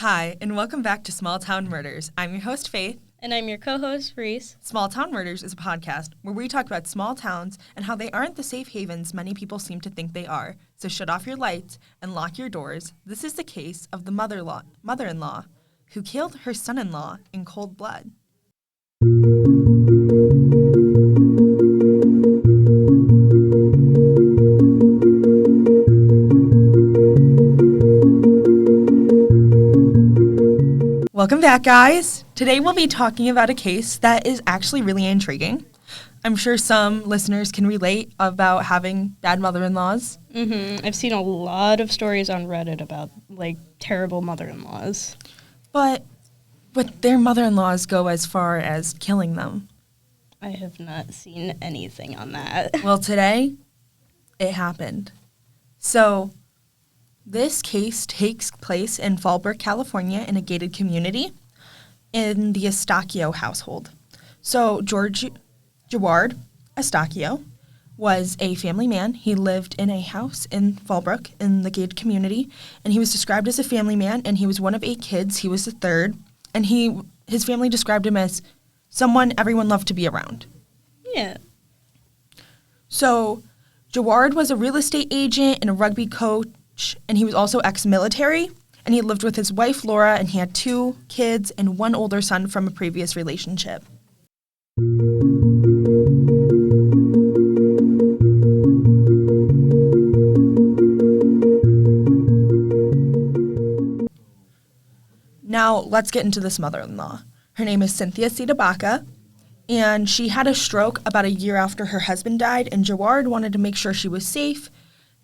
Hi, and welcome back to Small Town Murders. I'm your host, Faith. And I'm your co-host, Reese. Small Town Murders is a podcast where we talk about small towns and how they aren't the safe havens many people seem to think they are. So shut off your lights and lock your doors. This is the case of the mother-in-law who killed her son-in-law in cold blood. Welcome back, guys. Today we'll be talking about a case that is actually really intriguing. I'm sure some listeners can relate about having bad mother-in-laws. I've seen a lot of stories on Reddit about, terrible mother-in-laws. But their mother-in-laws go as far as killing them. I have not seen anything on that. Well, today, it happened. So, this case takes place in Fallbrook, California, in a gated community in the Estacio household. So, George Jaward Estacio was a family man. He lived in a house in Fallbrook in the gated community, and he was described as a family man, and he was one of 8 kids. He was the third, and his family described him as someone everyone loved to be around. Yeah. So, Jaward was a real estate agent and a rugby coach, and he was also ex-military, and he lived with his wife, Laura, and he had 2 kids and 1 older son from a previous relationship. Now, let's get into this mother-in-law. Her name is Cynthia Cidabaca, and she had a stroke about a year after her husband died, and Jaward wanted to make sure she was safe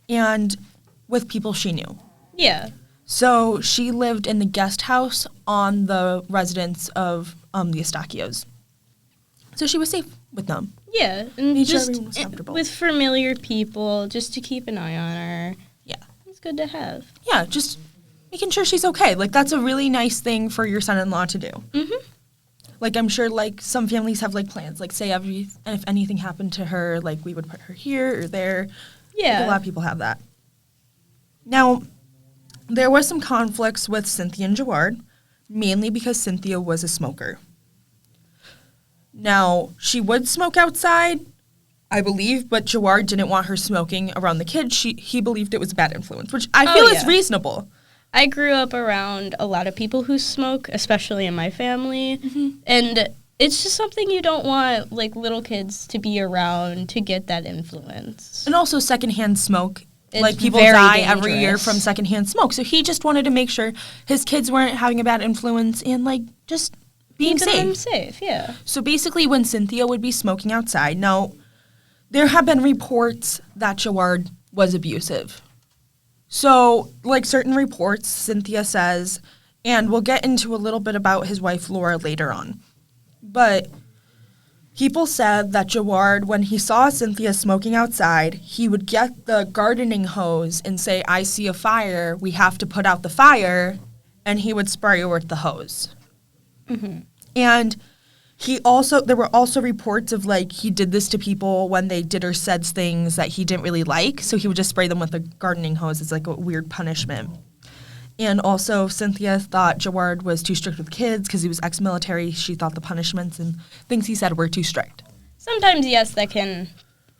and with people she knew. Yeah. So she lived in the guest house on the residence of the Estacios. So she was safe with them. Yeah, and Made sure just everyone was comfortable. with familiar people, just to keep an eye on her. Yeah. It's good to have. Yeah, just making sure she's okay. That's a really nice thing for your son-in-law to do. Mm-hmm. I'm sure, some families have, plans. Say, if anything happened to her, we would put her here or there. Yeah. A lot of people have that. Now, there was some conflicts with Cynthia and Jaward, mainly because Cynthia was a smoker. Now, she would smoke outside, I believe, but Jaward didn't want her smoking around the kids. He believed it was a bad influence, which I feel is reasonable. I grew up around a lot of people who smoke, especially in my family, and it's just something you don't want, little kids to be around to get that influence. And also secondhand smoke. It's People very die dangerous. every year from secondhand smoke. So he just wanted to make sure his kids weren't having a bad influence and, just being Keeping safe. them safe, yeah. So basically when Cynthia would be smoking outside, now, there have been reports that Jaward was abusive. So, certain reports, Cynthia says, and we'll get into a little bit about his wife, Laura, later on. But people said that Jaward, when he saw Cynthia smoking outside, he would get the gardening hose and say, "I see a fire, we have to put out the fire," and he would spray her with the hose. Mm-hmm. And there were also reports of, he did this to people when they did or said things that he didn't really like, so he would just spray them with a gardening hose as, a weird punishment. And also, Cynthia thought Jaward was too strict with kids because he was ex-military. She thought the punishments and things he said were too strict. Sometimes, yes, that can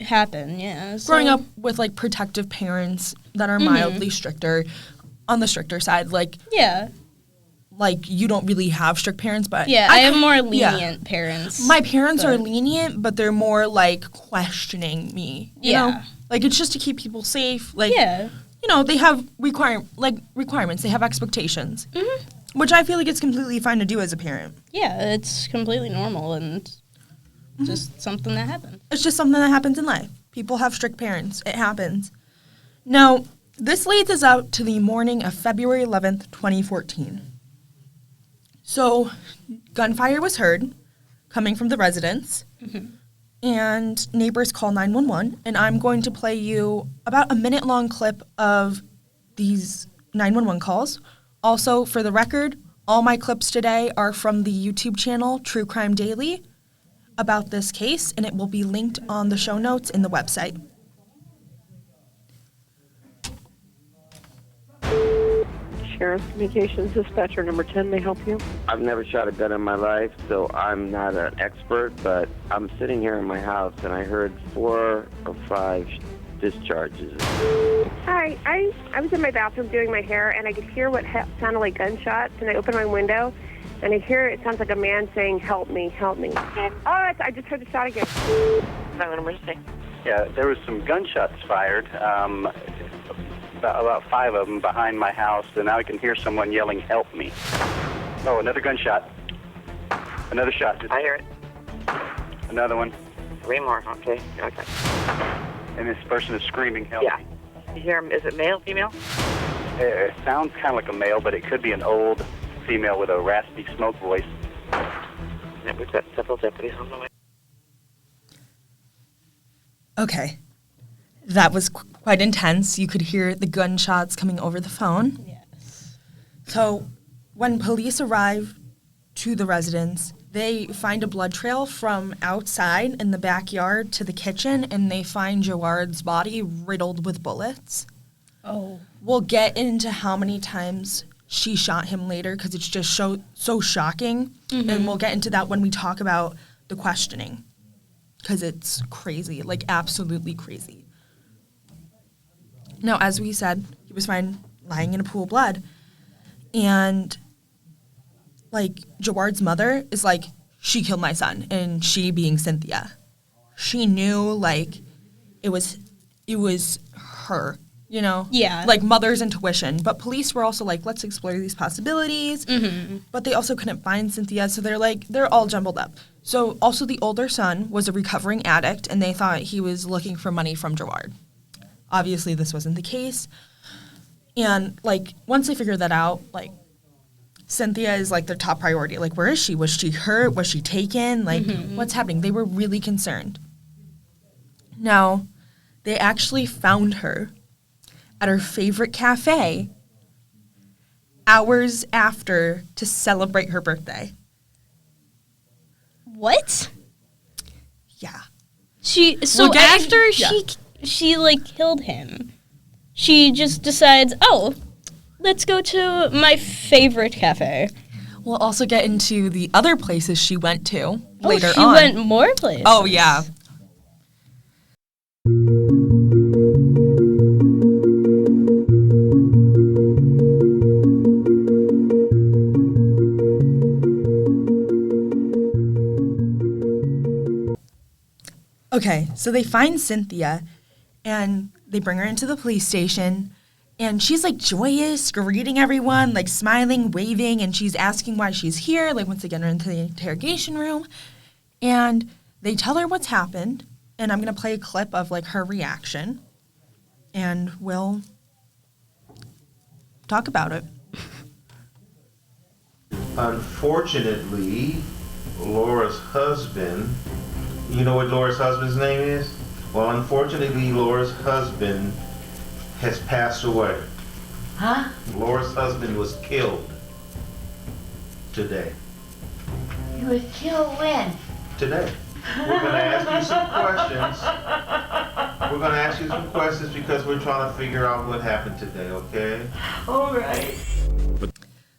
happen, yeah. Growing up with, protective parents that are mildly stricter, on the stricter side, Yeah. You don't really have strict parents, but... Yeah, I have more lenient parents. My parents are lenient, but they're more, questioning me, you know? It's just to keep people safe. Yeah. They have requirements. They have expectations, which I feel like it's completely fine to do as a parent. Yeah, it's completely normal and just something that happens. It's just something that happens in life. People have strict parents. It happens. Now, this leads us out to the morning of February 11th, 2014. So, gunfire was heard coming from the residence, and neighbors call 911, and I'm going to play you about a minute-long clip of these 911 calls. Also, for the record, all my clips today are from the YouTube channel True Crime Daily about this case, and it will be linked on the show notes in the website. Harris Communications Dispatcher number 10 may help you. I've never shot a gun in my life, so I'm not an expert, but I'm sitting here in my house and I heard 4 or 5 discharges. Hi, I was in my bathroom doing my hair, and I could hear what sounded like gunshots, and I opened my window, and I hear it sounds like a man saying, "Help me, help me." Oh, I just heard the shot again. Silent emergency. Yeah, there was some gunshots fired, about 5 of them behind my house, and now I can hear someone yelling, "Help me." Oh, another gunshot. Another shot. I hear it. Another one. 3 more, okay. And this person is screaming, "Help Yeah. me." You hear him, is it male, female? It sounds kind of like a male, but it could be an old female with a raspy smoke voice. Yeah, we've got several deputies on the way. Okay. That was quite intense. You could hear the gunshots coming over the phone. Yes. So when police arrive to the residence, they find a blood trail from outside in the backyard to the kitchen, and they find Jaward's body riddled with bullets. Oh. We'll get into how many times she shot him later because it's just so shocking. And we'll get into that when we talk about the questioning because it's crazy, like absolutely crazy. Now, as we said, he was found lying in a pool of blood. And, like, Jaward's mother is like, she killed my son, and she being Cynthia. She knew, like, it was her, you know? Yeah. Like, mother's intuition. But police were also like, let's explore these possibilities. But they also couldn't find Cynthia, so they're all jumbled up. So, also the older son was a recovering addict, and they thought he was looking for money from Jaward. Obviously, this wasn't the case. And, like, once they figured that out, like, Cynthia is, like, their top priority. Like, where is she? Was she hurt? Was she taken? Like, what's happening? They were really concerned. Now, they actually found her at her favorite cafe hours after to celebrate her birthday. What? Yeah. So after she like killed him, she just decides, oh, let's go to my favorite cafe. We'll also get into the other places she went to later on. She went more places. Oh, yeah. Okay, so they find Cynthia, and they bring her into the police station, and she's, like, joyous, greeting everyone, like, smiling, waving, and she's asking why she's here, like, once they get her into the interrogation room, and they tell her what's happened, and I'm going to play a clip of, like, her reaction, and we'll talk about it. Unfortunately, Laura's husband, you know what Laura's husband's name is? Well, unfortunately, Laura's husband has passed away. Huh? Laura's husband was killed today. You was killed when? Today. We're going to ask you some questions. We're going to ask you some questions because we're trying to figure out what happened today, okay? All right.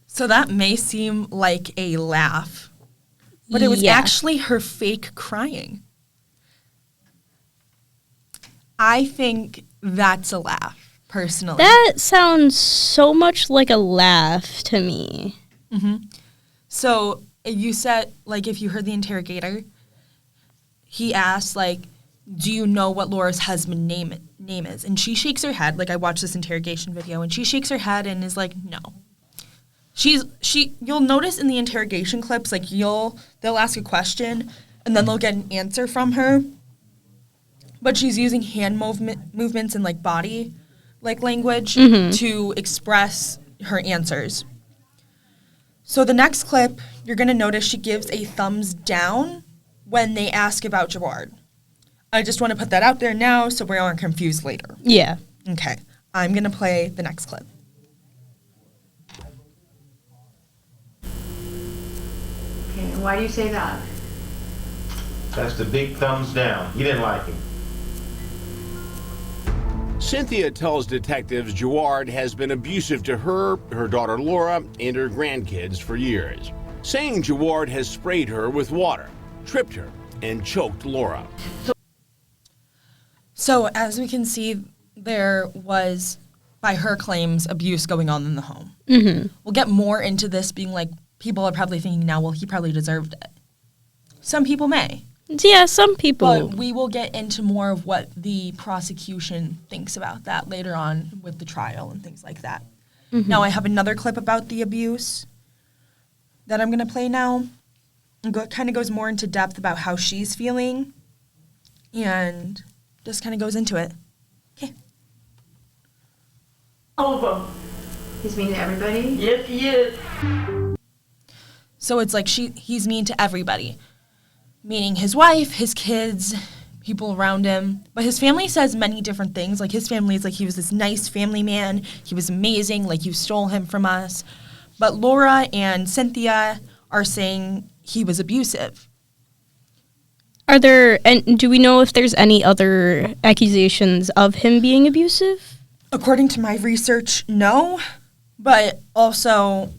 So that may seem like a laugh, but it was actually her fake crying. I think that's a laugh, personally. That sounds so much like a laugh to me. So you said, like, if you heard the interrogator, he asked, like, do you know what Laura's husband's name is? And she shakes her head. Like, I watched this interrogation video, and she shakes her head and is like, no. You'll notice in the interrogation clips, like, they'll ask a question, and then they'll get an answer from her. But she's using hand movements and, like, body, like, language to express her answers. So the next clip, you're going to notice she gives a thumbs down when they ask about Jaward. I just want to put that out there now so we aren't confused later. Yeah. Okay. I'm going to play the next clip. Okay, why do you say that? That's the big thumbs down. You didn't like him. Cynthia tells detectives Jawad has been abusive to her daughter Laura, and her grandkids for years, saying Jawad has sprayed her with water, tripped her, and choked Laura. So as we can see, there was, by her claims, abuse going on in the home. Mm-hmm. We'll get more into this being like, people are probably thinking now, well, he probably deserved it. Some people may. Yeah, some people. But we will get into more of what the prosecution thinks about that later on with the trial and things like that. Mm-hmm. Now, I have another clip about the abuse that I'm going to play now. It kind of goes more into depth about how she's feeling and just kind of goes into it. Okay. Over. He's mean to everybody? Yes, he is. So it's like he's mean to everybody, meaning his wife, his kids, people around him. But his family says many different things. Like, his family is like, he was this nice family man. He was amazing. Like, you stole him from us. But Laura and Cynthia are saying he was abusive. And do we know if there's any other accusations of him being abusive? According to my research, no. But also,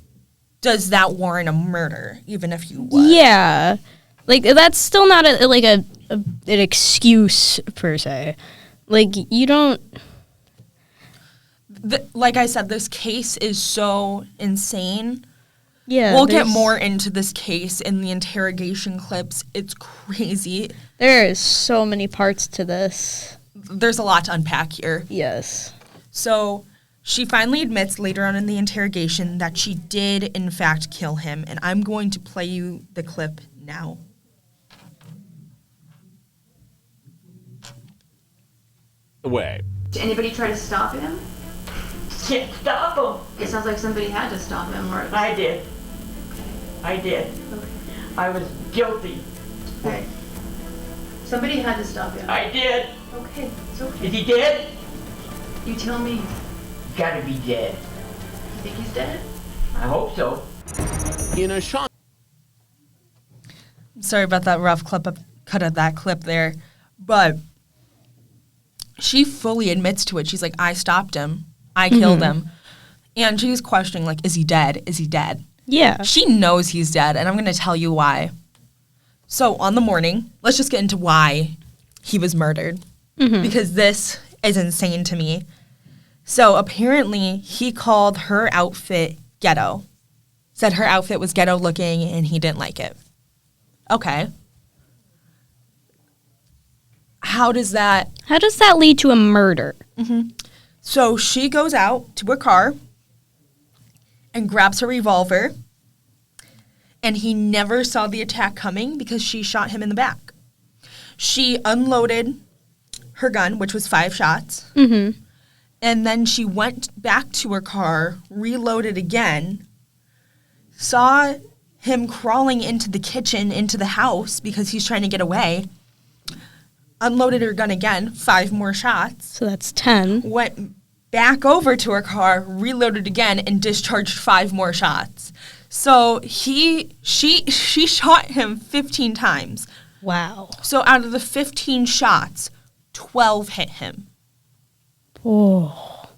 does that warrant a murder, even if you would? Yeah. Like, that's still not an excuse, per se. Like, you don't... Like I said, this case is so insane. Yeah. We'll get more into this case in the interrogation clips. It's crazy. There is so many parts to this. There's a lot to unpack here. Yes. So she finally admits later on in the interrogation that she did, in fact, kill him. And I'm going to play you the clip now. Away. Did anybody try to stop him? Can't stop him. It sounds like somebody had to stop him. Or I did. I did. Okay. I was guilty. Okay. Somebody had to stop him. I did. Okay, it's okay. Is he dead? You tell me. Gotta be dead. You think he's dead? I hope so. In a shot. Sorry about that rough cut of that clip there. But she fully admits to it. She's like, I stopped him. I killed him. And she's questioning, like, is he dead? Is he dead? Yeah. She knows he's dead, and I'm going to tell you why. So on the morning, let's just get into why he was murdered. Because this is insane to me. So apparently he called her outfit ghetto. Said her outfit was ghetto looking, and he didn't like it. Okay. How does that lead to a murder? So she goes out to her car and grabs her revolver, and he never saw the attack coming because she shot him in the back. She unloaded her gun, which was 5 shots, and then she went back to her car, reloaded again, saw him crawling into the kitchen, into the house because he's trying to get away, unloaded her gun again, 5 more shots. So that's 10. Went back over to her car, reloaded again, and discharged 5 more shots. So she shot him 15 times. Wow. So out of the 15 shots, 12 hit him. Oh.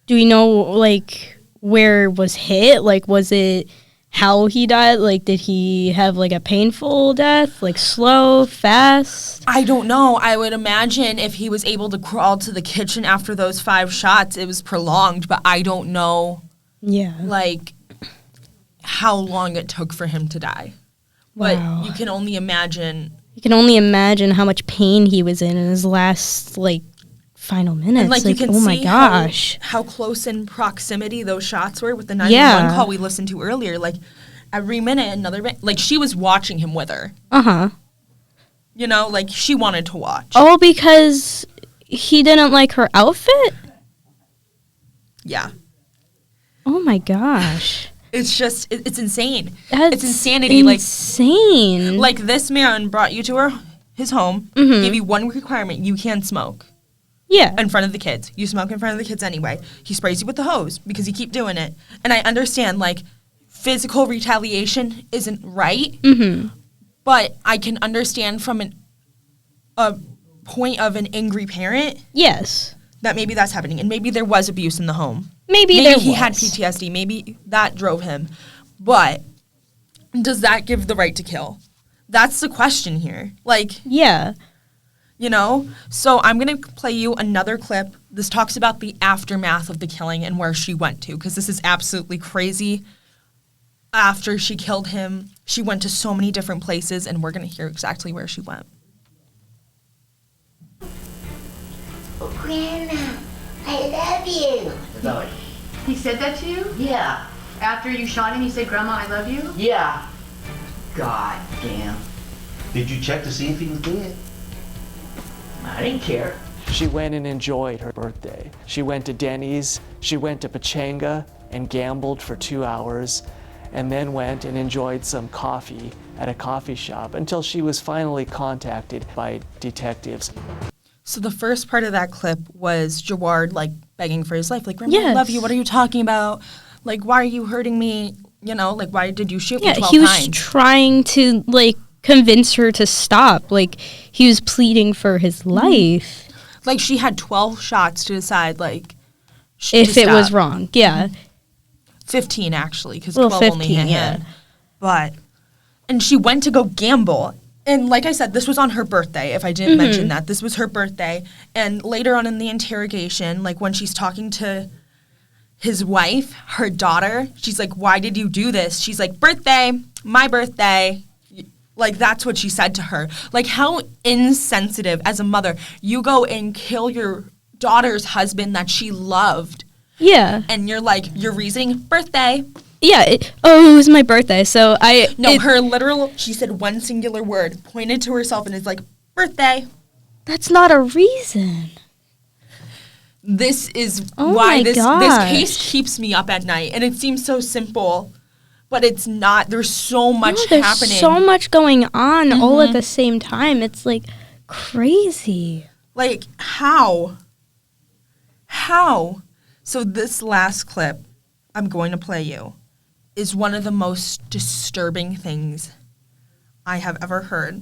Do we know, like, where was hit? Like, was it how he died? Like, did he have, like, a painful death? Like, slow, fast? I don't know. I would imagine if he was able to crawl to the kitchen after those 5 shots, it was prolonged, but I don't know, Yeah. like, how long it took for him to die. But Wow. you can only imagine. You can only imagine how much pain he was in his last, like, final minutes. And, like, you can oh my see gosh. how close in proximity those shots were with the 911 call we listened to earlier. Like, every minute, another minute. Like, she was watching him with her. Uh-huh. You know, like, she wanted to watch. Oh, because he didn't like her outfit? Yeah. Oh my gosh. It's just, it's insane. That's it's insanity. insane. Like, this man brought you to his home, gave you one requirement: you can't smoke. Yeah. In front of the kids. You smoke in front of the kids anyway. He sprays you with the hose because you keep doing it. And I understand, like, physical retaliation isn't right, but I can understand from a point of an angry parent Yes. that maybe that's happening, and maybe there was abuse in the home. Maybe he was. had PTSD. Maybe that drove him. But does that give the right to kill? That's the question here. Like, Yeah. you know? So I'm going to play you another clip. This talks about the aftermath of the killing and where she went to, because this is absolutely crazy. After she killed him, she went to so many different places, and we're going to hear exactly where she went. Oh, Grandma, I love you. He said that to you? Yeah. After you shot him, he said, Grandma, I love you? Yeah. God damn. Did you check to see if he was dead? I didn't care. She went and enjoyed her birthday. She went to Denny's, she went to Pachanga and gambled for 2 hours, and then went and enjoyed some coffee at a coffee shop until she was finally contacted by detectives. So the first part of that clip was Jawad, like, begging for his life. Like, Grandma, I Yes. love you. What are you talking about? Like, why are you hurting me? You know, like, why did you shoot me 12 he was times? trying to, like, convince her to stop. Like, he was pleading for his life. Like, she had 12 shots to decide, like, If to it was stop. wrong. Yeah. 15, actually, because Well, 12 only 15, hit yeah. him. But, and she went to go gamble. And like I said, this was on her birthday, if I didn't mention that. This was her birthday. And later on in the interrogation, like when she's talking to his wife, her daughter, she's like, why did you do this? She's like, birthday, my birthday. Like, that's what she said to her. Like, how insensitive as a mother. You go and kill your daughter's husband that she loved. Yeah. And you're like, your reasoning, birthday. Yeah. It was my birthday. So Her literal, she said one singular word, pointed to herself and is like, birthday. That's not a reason. This is Oh why my this gosh. case keeps me up at night. And it seems so simple, but it's not. There's so much There's happening. so much going on all at the same time. It's like crazy. Like, how? How? So this last clip I'm going to play you is one of the most disturbing things I have ever heard.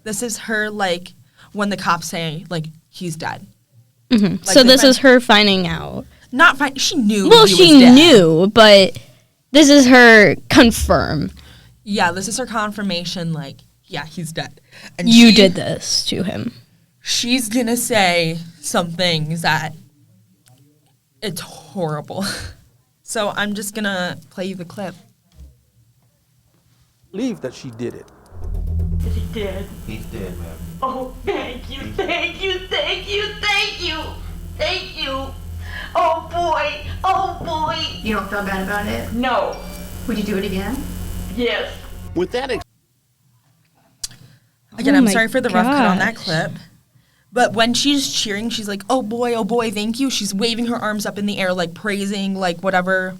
This is her, like, when the cops say, like, he's dead. Mhm. Like, So they this find- is her finding out. She knew Well, he she was dead. knew, but this is her confirm. Yeah, this is her confirmation, like, yeah, he's dead. And You she- did this to him. She's gonna say some things that it's horrible. So I'm just gonna play you the clip. Believe that she did it. Is he dead? He's dead, man. Oh, thank you, thank you, thank you, thank you, thank you. Oh boy, oh boy. You don't feel bad about it? No. Would you do it again? Yes. With that Again, Oh I'm my sorry for the rough cut on that gosh. clip. But when she's cheering, she's like, oh boy, thank you. She's waving her arms up in the air, like praising, like whatever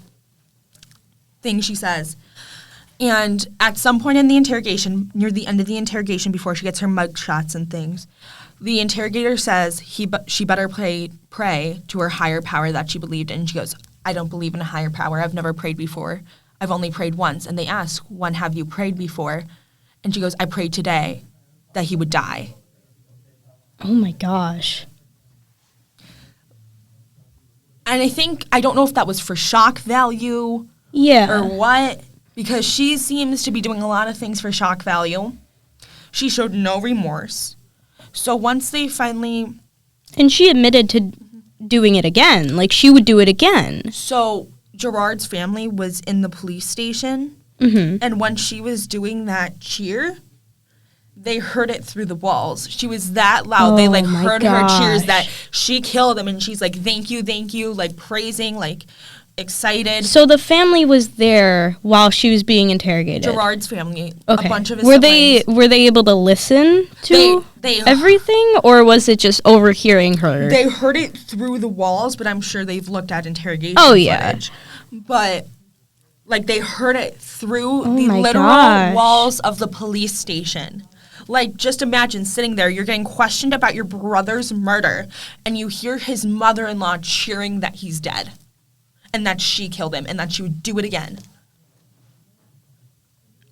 thing she says. And at some point in the interrogation, near the end of the interrogation, before she gets her mug shots and things, the interrogator says she better pray to her higher power that she believed in. And she goes, I don't believe in a higher power. I've never prayed before. I've only prayed once. And they ask, when have you prayed before? And she goes, I prayed today that he would die. Oh my gosh. And I don't know if that was for shock value Yeah. or what, because she seems to be doing a lot of things for shock value. She showed no remorse. So once they finally, And she admitted to doing it again. Like, she would do it again. so Gerard's family was in the police station, Mm-hmm. and when she was doing that cheer, they heard it through the walls. She was that loud. They Oh like my heard her cheers gosh. that she killed him, and she's like, thank you, like praising, like excited. So the family was there while she was being interrogated. Gerard's family, Okay. a bunch of his were siblings. they able to listen to They everything, or was it just overhearing her? They heard it through the walls, but I'm sure they've looked at interrogation Oh, yeah. footage. But, like, they heard it through Oh the my literal gosh. walls of the police station. Like, just imagine sitting there, you're getting questioned about your brother's murder, and you hear his mother-in-law cheering that he's dead, and that she killed him, and that she would do it again.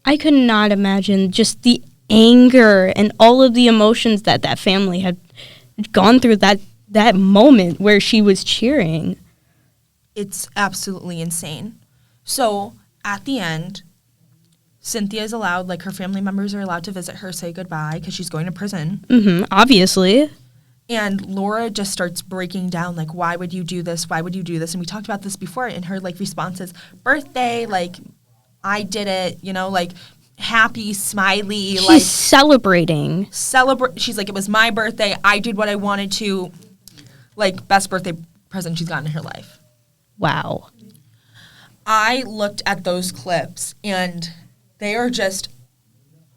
I could not imagine just the anger and all of the emotions that family had gone through that that moment where she was cheering. It's absolutely insane. So at the end, Cynthia is allowed, like, her family members are allowed to visit her, say goodbye, because she's going to prison. Obviously. And Laura just starts breaking down, like, why would you do this? Why would you do this? And we talked about this before, and her, like, response is, birthday, like, I did it, you know, like, happy, smiley. She's like celebrating. She's like, it was my birthday. I did what I wanted to. Like, best birthday present she's gotten in her life. Wow. I looked at those clips, and they are just,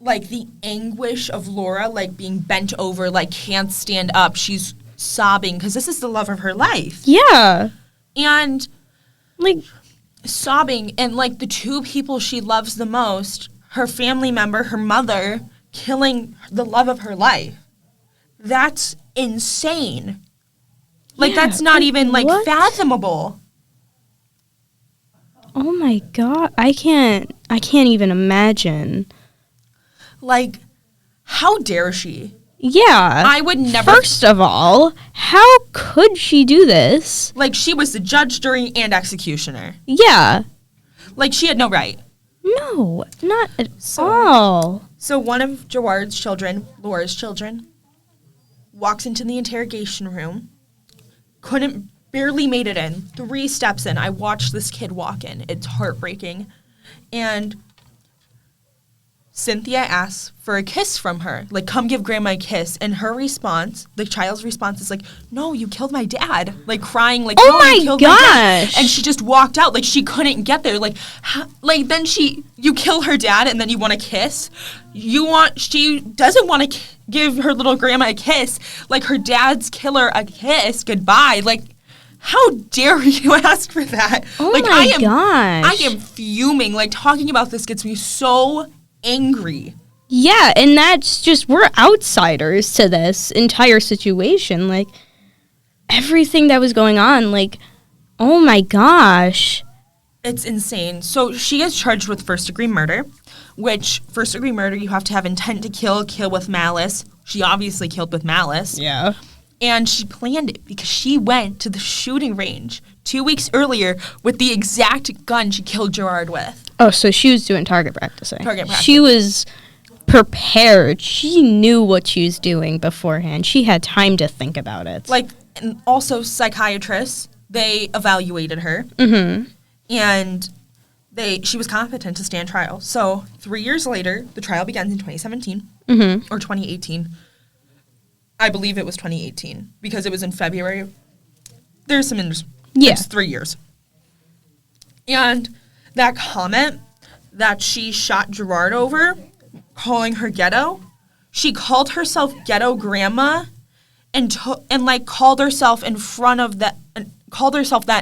like, the anguish of Laura, like, being bent over, like, can't stand up. She's sobbing because this is the love of her life. Yeah. And, like, sobbing, and, like, the two people she loves the most, her family member, her mother, killing the love of her life. That's insane. Like, that's not even, like, fathomable. Oh my God. I can't even imagine. Like, how dare she? Yeah. I would never. First of all, how could she do this? Like, she was the judge, jury, and executioner. Yeah. Like, she had no right. No, not at all. So one of Gerard's children, Laura's children, walks into the interrogation room, barely made it in, 3 steps in. I watched this kid walk in. It's heartbreaking. And Cynthia asks for a kiss from her. Like, come give grandma a kiss. And her response, the child's response is like, no, you killed my dad. Like, crying, like, oh no, my you killed my dad. gosh. And she just walked out. Like, she couldn't get there. Like, then you kill her dad and then you want a kiss? She doesn't want to give her little grandma a kiss. Like, her dad's killer a kiss. Goodbye. Like, how dare you ask for that? Oh like, my gosh. I am fuming. Like, talking about this gets me so angry. Yeah, and that's just, we're outsiders to this entire situation. Like, everything that was going on, like, oh my gosh. It's insane. So she is charged with first-degree murder, which first-degree murder, you have to have intent to kill with malice. She obviously killed with malice. Yeah. And she planned it because she went to the shooting range 2 weeks earlier with the exact gun she killed Gerard with. Oh, so she was doing target practicing. Target practice. She was prepared. She knew what she was doing beforehand. She had time to think about it. Like, and also psychiatrists, they evaluated her. Mm-hmm. And she was competent to stand trial. So 3 years later, the trial begins in 2017 or 2018. I believe it was 2018 because it was in February. There's some it's 3 years. And that comment that she shot Gerard over, calling her ghetto, she called herself ghetto grandma and like called herself that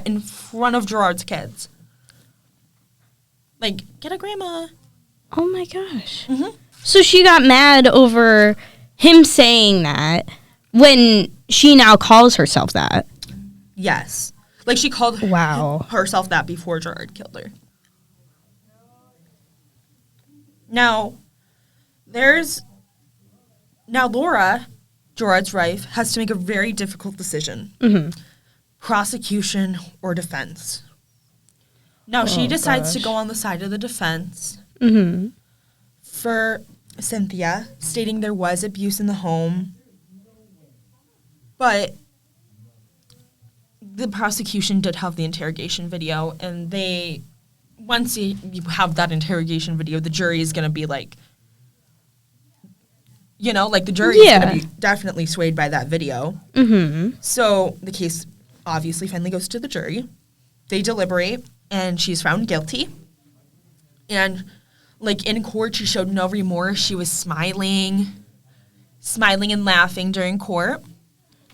in front of Gerard's kids. Like, ghetto grandma. Oh my gosh. Mm-hmm. So she got mad over him saying that when she now calls herself that. Yes. Like, she called herself that before Gerard killed her. Now, Laura, Gerard's wife, has to make a very difficult decision. Mm-hmm. Prosecution or defense. Now, she decides to go on the side of the defense for Cynthia, stating there was abuse in the home. But the prosecution did have the interrogation video, and once you have that interrogation video, the jury is going to be like, the jury is going to be definitely swayed by that video. Mm-hmm. So the case obviously finally goes to the jury. They deliberate, and she's found guilty. And, like, in court, she showed no remorse. She was smiling and laughing during court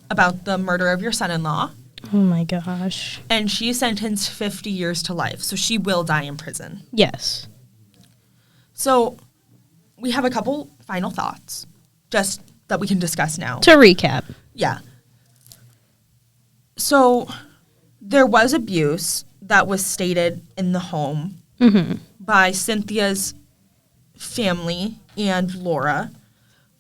about the murder of your son-in-law. Oh, my gosh. And she's sentenced 50 years to life, so she will die in prison. Yes. So we have a couple final thoughts, just that we can discuss now. To recap. Yeah. So there was abuse that was stated in the home by Cynthia's family and Laura,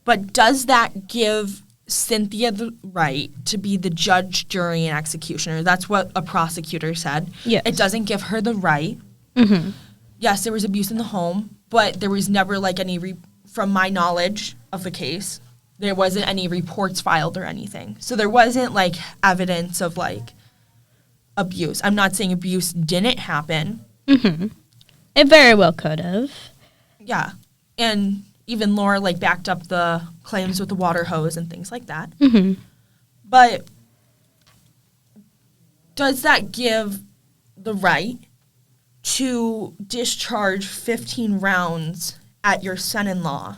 but does that give Cynthia the right to be the judge, jury, and executioner. That's what a prosecutor said. Yes. It doesn't give her the right. Mm-hmm. Yes, there was abuse in the home, but there was never like any, from my knowledge of the case, there wasn't any reports filed or anything. So there wasn't like evidence of like abuse. I'm not saying abuse didn't happen. Mm-hmm. It very well could have. Yeah. And even Laura like backed up the claims with the water hose and things like that. Mm-hmm. But does that give the right to discharge 15 rounds at your son-in-law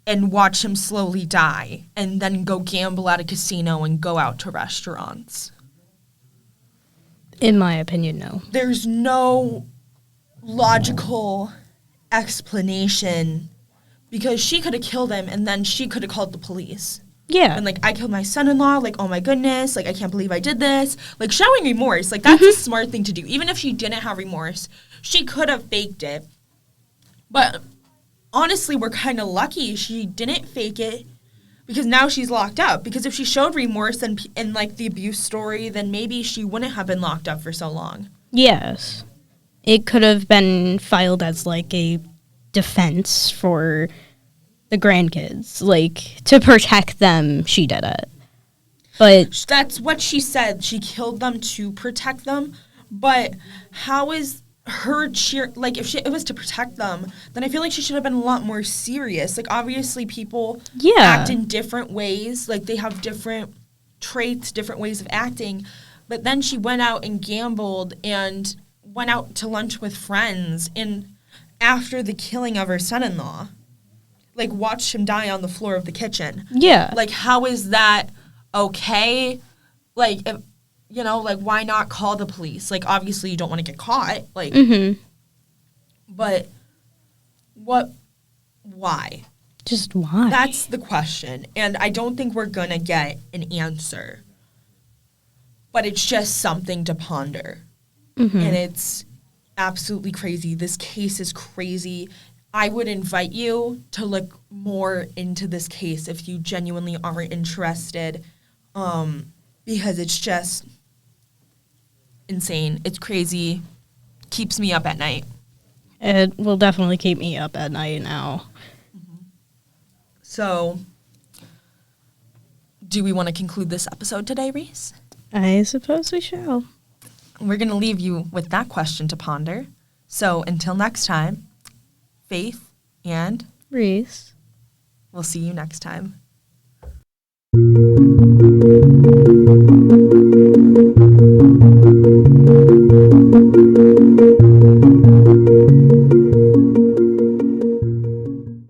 and watch him slowly die and then go gamble at a casino and go out to restaurants? In my opinion, no. There's no logical explanation because she could have killed him and then she could have called the police. Yeah. And, like, I killed my son-in-law. Like, oh, my goodness. Like, I can't believe I did this. Like, showing remorse. Like, that's a smart thing to do. Even if she didn't have remorse, she could have faked it. But, honestly, we're kind of lucky she didn't fake it because now she's locked up. Because if she showed remorse in, like, the abuse story, then maybe she wouldn't have been locked up for so long. Yes. It could have been filed as, like, a defense for the grandkids, like, to protect them. She did it, but that's what she said. She killed them to protect them. But how is her like, if it was to protect them, then I feel like she should have been a lot more serious. Like, obviously people act in different ways, like they have different traits, different ways of acting. But then she went out and gambled and went out to lunch with friends, and after the killing of her son-in-law, like, watched him die on the floor of the kitchen. Yeah. Like, how is that okay? Like, if, you know, like, why not call the police? Like, obviously you don't want to get caught. Like, but why? Just why? That's the question. And I don't think we're going to get an answer. But it's just something to ponder. And it's absolutely crazy. This case is crazy. I would invite you to look more into this case if you genuinely are interested, because it's just insane. It's crazy. Keeps me up at night. It will definitely keep me up at night now. So, do we want to conclude this episode today, Reese? I suppose we shall. We're going to leave you with that question to ponder. So, until next time, Faith and Reese. We'll see you next time.